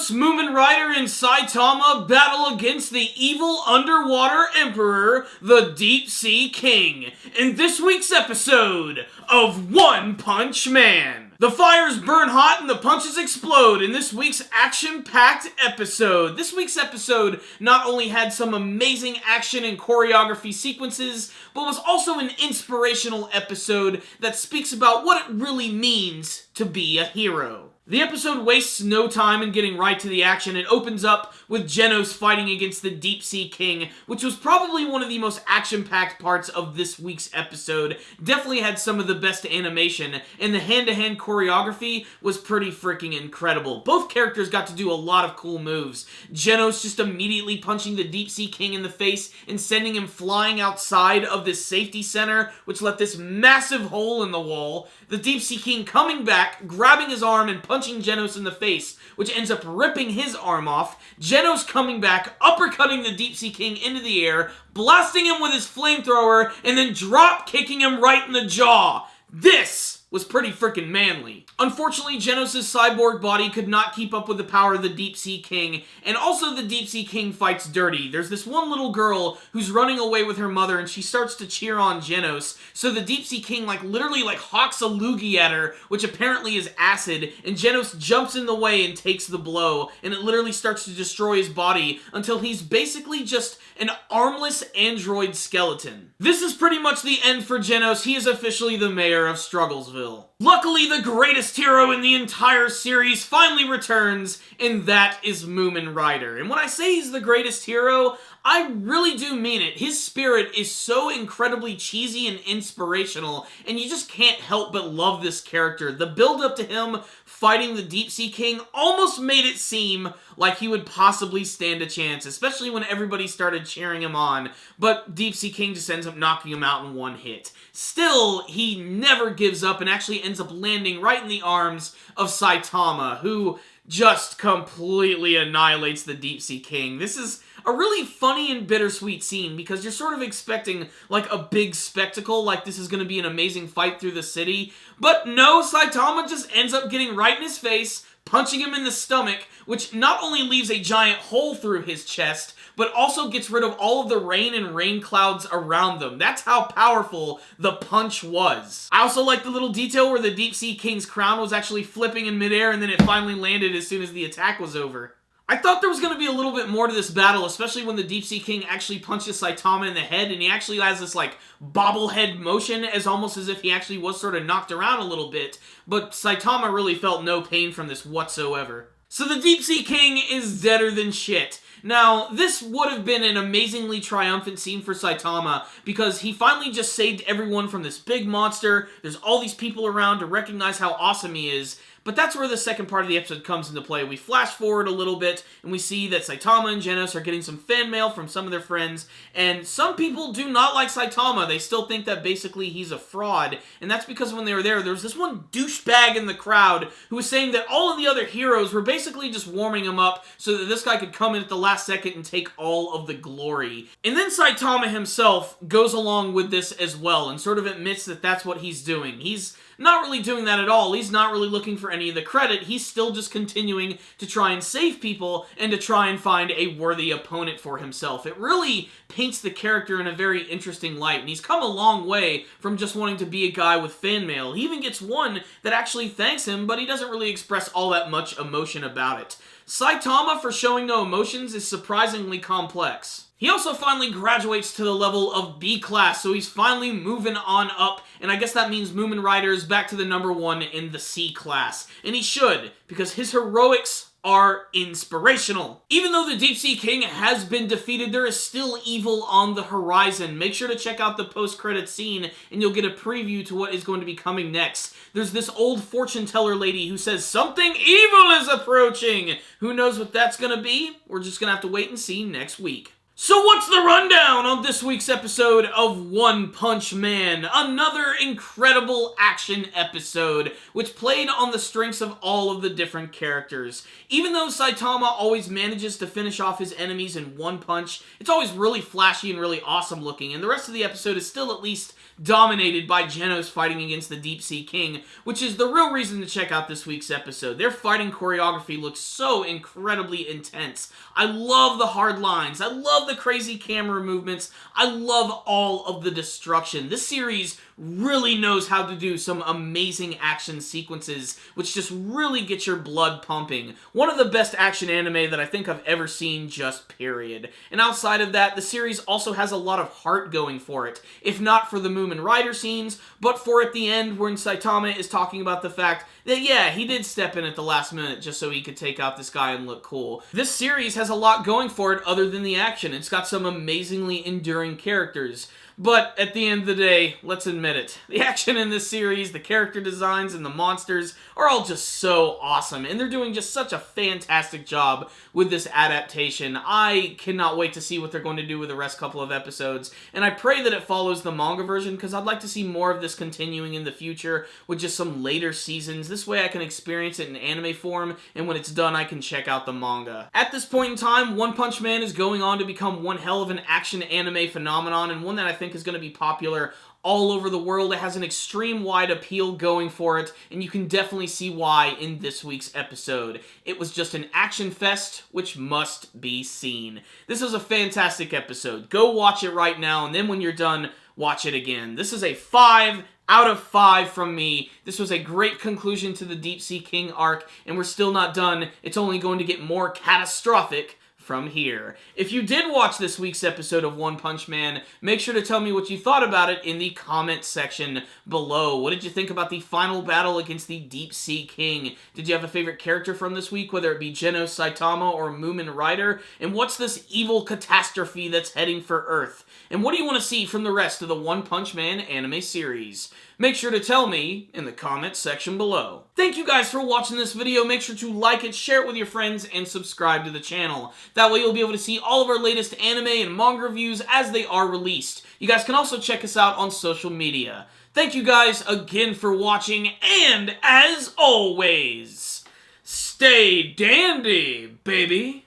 Genos, Mumen Rider, and Saitama battle against the evil underwater emperor, the Deep Sea King, in this week's episode of One Punch Man. The fires burn hot and the punches explode in this week's action-packed episode. This week's episode not only had some amazing action and choreography sequences, but was also an inspirational episode that speaks about what it really means to be a hero. The episode wastes no time in getting right to the action. It opens up with Genos fighting against the Deep Sea King, which was probably one of the most action-packed parts of this week's episode. Definitely had some of the best animation, and the hand-to-hand choreography was pretty freaking incredible. Both characters got to do a lot of cool moves. Genos just immediately punching the Deep Sea King in the face and sending him flying outside of this safety center, which left this massive hole in the wall. The Deep Sea King coming back, grabbing his arm and punching Genos in the face, which ends up ripping his arm off. Genos coming back, uppercutting the Deep Sea King into the air, blasting him with his flamethrower, and then drop kicking him right in the jaw. This was pretty freaking manly. Unfortunately, Genos' cyborg body could not keep up with the power of the Deep Sea King, and also the Deep Sea King fights dirty. There's this one little girl who's running away with her mother, and she starts to cheer on Genos, so the Deep Sea King literally hawks a loogie at her, which apparently is acid, and Genos jumps in the way and takes the blow, and it literally starts to destroy his body until he's basically just an armless android skeleton. This is pretty much the end for Genos. He is officially the mayor of Strugglesville. Luckily, the greatest hero in the entire series finally returns, and that is Mumen Rider. And when I say he's the greatest hero, I really do mean it. His spirit is so incredibly cheesy and inspirational, and you just can't help but love this character. The build-up to him fighting the Deep Sea King almost made it seem like he would possibly stand a chance, especially when everybody started cheering him on, but Deep Sea King just ends up knocking him out in one hit. Still, he never gives up and actually ends up landing right in the arms of Saitama, who just completely annihilates the Deep Sea King. This is a really funny and bittersweet scene because you're sort of expecting a big spectacle, like this is going to be an amazing fight through the city, but no, Saitama just ends up getting right in his face, punching him in the stomach, which not only leaves a giant hole through his chest, but also gets rid of all of the rain and rain clouds around them. That's how powerful the punch was. I also like the little detail where the Deep Sea King's crown was actually flipping in midair and then it finally landed as soon as the attack was over. I thought there was going to be a little bit more to this battle, especially when the Deep Sea King actually punches Saitama in the head, and he actually has this, bobblehead motion, almost as if he actually was sort of knocked around a little bit, but Saitama really felt no pain from this whatsoever. So the Deep Sea King is deader than shit. Now, this would have been an amazingly triumphant scene for Saitama, because he finally just saved everyone from this big monster. There's all these people around to recognize how awesome he is. But that's where the second part of the episode comes into play. We flash forward a little bit, and we see that Saitama and Genos are getting some fan mail from some of their friends, and some people do not like Saitama. They still think that basically he's a fraud, and that's because when they were there was this one douchebag in the crowd who was saying that all of the other heroes were basically just warming him up so that this guy could come in at the last second and take all of the glory. And then Saitama himself goes along with this as well, and sort of admits that that's what he's doing. He's not really doing that at all. He's not really looking for any of the credit. He's still just continuing to try and save people and to try and find a worthy opponent for himself. It really paints the character in a very interesting light, and he's come a long way from just wanting to be a guy with fan mail. He even gets one that actually thanks him, but he doesn't really express all that much emotion about it. Saitama, for showing no emotions, is surprisingly complex. He also finally graduates to the level of B class, so he's finally moving on up, and I guess that means Mumen Rider is back to the number 1 in the C class. And he should, because his heroics are inspirational. Even though the Deep Sea King has been defeated, there is still evil on the horizon. Make sure to check out the post-credit scene, and you'll get a preview to what is going to be coming next. There's this old fortune teller lady who says something evil is approaching. Who knows what that's going to be? We're just going to have to wait and see next week. So what's the rundown on this week's episode of One Punch Man? Another incredible action episode, which played on the strengths of all of the different characters. Even though Saitama always manages to finish off his enemies in one punch, it's always really flashy and really awesome looking, and the rest of the episode is still at least dominated by Genos fighting against the Deep Sea King, which is the real reason to check out this week's episode. Their fighting choreography looks so incredibly intense. I love the hard lines. I love the crazy camera movements. I love all of the destruction. This series really knows how to do some amazing action sequences, which just really get your blood pumping. One of the best action anime that I think I've ever seen, just period. And outside of that, the series also has a lot of heart going for it. If not for the Mumen Rider scenes, but for at the end when Saitama is talking about the fact that, yeah, he did step in at the last minute just so he could take out this guy and look cool. This series has a lot going for it other than the action. It's got some amazingly enduring characters. But at the end of the day, let's admit it, the action in this series, the character designs, and the monsters are all just so awesome, and they're doing just such a fantastic job with this adaptation. I cannot wait to see what they're going to do with the rest couple of episodes, and I pray that it follows the manga version, because I'd like to see more of this continuing in the future with just some later seasons. This way I can experience it in anime form, and when it's done, I can check out the manga. At this point in time, One Punch Man is going on to become one hell of an action anime phenomenon, and one that I think is going to be popular all over the world. It has an extreme wide appeal going for it, and you can definitely see why in this week's episode. It was just an action fest, which must be seen. This was a fantastic episode. Go watch it right now, and then when you're done, watch it again. This is a 5 out of 5 from me. This was a great conclusion to the Deep Sea King arc, and we're still not done. It's only going to get more catastrophic from here. If you did watch this week's episode of One Punch Man, make sure to tell me what you thought about it in the comment section below. What did you think about the final battle against the Deep Sea King? Did you have a favorite character from this week, whether it be Genos, Saitama, or Mumen Rider? And what's this evil catastrophe that's heading for Earth? And what do you want to see from the rest of the One Punch Man anime series? Make sure to tell me in the comments section below. Thank you guys for watching this video. Make sure to like it, share it with your friends, and subscribe to the channel. That way you'll be able to see all of our latest anime and manga reviews as they are released. You guys can also check us out on social media. Thank you guys again for watching, and as always, stay dandy, baby!